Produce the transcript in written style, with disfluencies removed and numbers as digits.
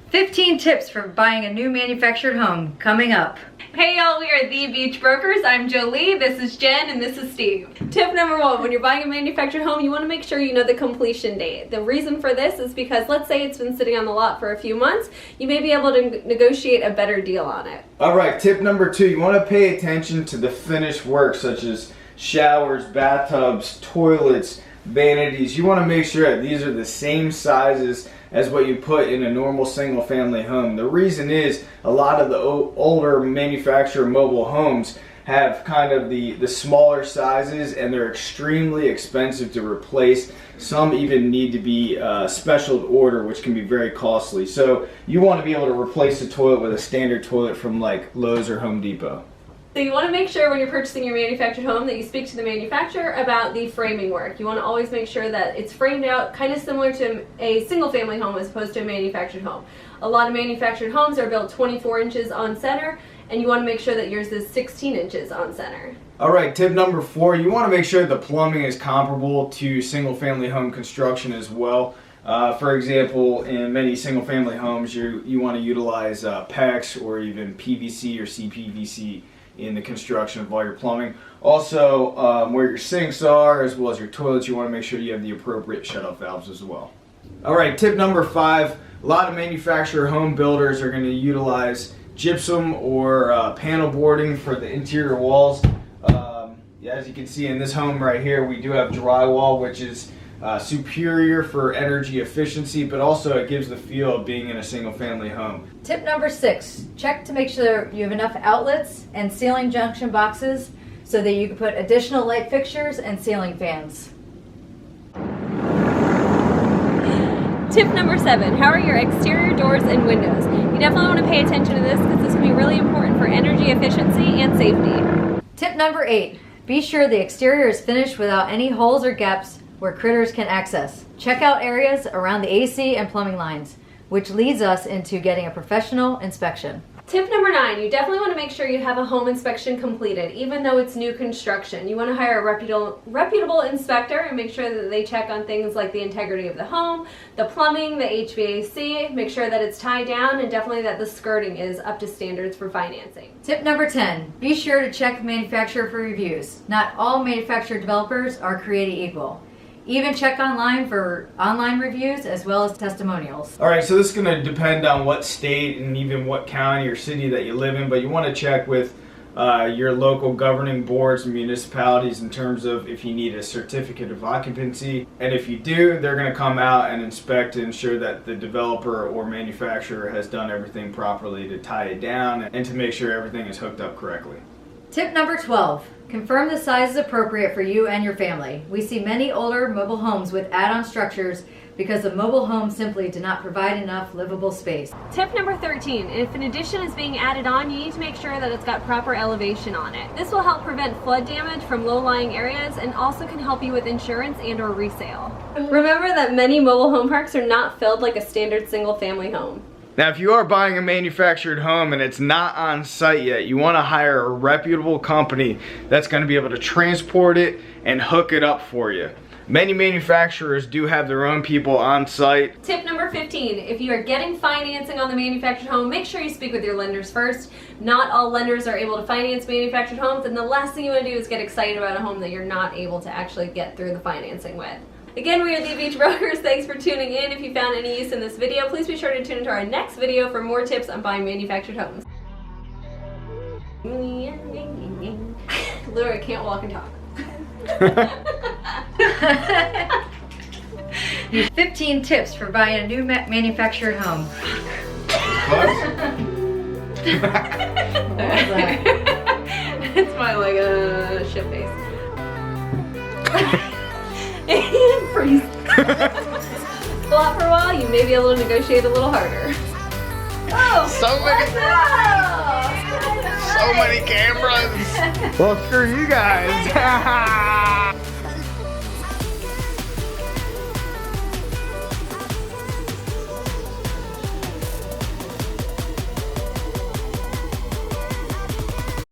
15 tips for buying a new manufactured home coming up. Hey y'all, we are The Beach Brokers. I'm Jolie, this is Jen, and this is Steve. Tip number 1, when you're buying a manufactured home, you want to make sure you know the completion date. The reason for this is because let's say it's been sitting on the lot for a few months, you may be able to negotiate a better deal on it. Alright, tip number 2, you want to pay attention to the finished work such as showers, bathtubs, toilets, vanities. You want to make sure that these are the same sizes as what you put in a normal single family home. The reason is a lot of the older manufactured mobile homes have kind of the smaller sizes, and they're extremely expensive to replace. Some even need to be special order, which can be very costly. So you want to be able to replace the toilet with a standard toilet from like Lowe's or Home Depot. So you want to make sure when you're purchasing your manufactured home that you speak to the manufacturer about the framing work. You want to always make sure that it's framed out kind of similar to a single family home as opposed to a manufactured home. A lot of manufactured homes are built 24 inches on center, and you want to make sure that yours is 16 inches on center. Alright, tip number 4, you want to make sure the plumbing is comparable to single family home construction as well. For example, in many single family homes you want to utilize PEX or even PVC or CPVC in the construction of all your plumbing. Also, where your sinks are as well as your toilets, you want to make sure you have the appropriate shut-off valves as well. Alright, tip number 5, a lot of manufacturer home builders are going to utilize gypsum or panel boarding for the interior walls. As you can see in this home right here, we do have drywall, which is superior for energy efficiency, but also it gives the feel of being in a single family home. Tip number 6, check to make sure you have enough outlets and ceiling junction boxes so that you can put additional light fixtures and ceiling fans. Tip number 7, how are your exterior doors and windows? You definitely want to pay attention to this because this can be really important for energy efficiency and safety. Tip number 8, be sure the exterior is finished without any holes or gaps where critters can access. Check out areas around the AC and plumbing lines, which leads us into getting a professional inspection. Tip number 9, you definitely want to make sure you have a home inspection completed, even though it's new construction. You want to hire a reputable inspector and make sure that they check on things like the integrity of the home, the plumbing, the HVAC, make sure that it's tied down, and definitely that the skirting is up to standards for financing. Tip number 10, be sure to check the manufacturer for reviews. Not all manufacturer developers are created equal. Even check online for online reviews as well as testimonials. Alright, so this is going to depend on what state and even what county or city that you live in, but you want to check with your local governing boards and municipalities in terms of if you need a certificate of occupancy. And if you do, they're going to come out and inspect to ensure that the developer or manufacturer has done everything properly to tie it down and to make sure everything is hooked up correctly. Tip number 12, confirm the size is appropriate for you and your family. We see many older mobile homes with add-on structures because the mobile home simply did not provide enough livable space. Tip number 13, if an addition is being added on, you need to make sure that it's got proper elevation on it. This will help prevent flood damage from low-lying areas and also can help you with insurance and or resale. Remember that many mobile home parks are not filled like a standard single-family home. Now, if you are buying a manufactured home and it's not on site yet, you want to hire a reputable company that's going to be able to transport it and hook it up for you. Many manufacturers do have their own people on site. Tip number 15, if you are getting financing on the manufactured home, make sure you speak with your lenders first. Not all lenders are able to finance manufactured homes, and the last thing you want to do is get excited about a home that you're not able to actually get through the financing with. Again, we are The Beach Brokers. Thanks for tuning in. If you found any use in this video, please be sure to tune into our next video for more tips on buying manufactured homes. Literally can't walk and talk. 15 tips for buying a new manufactured home. What? What was that? It's my like a shit face. Freeze. Pull out for a while, you may be able to negotiate a little harder. Oh! So many cameras! Well, screw you guys!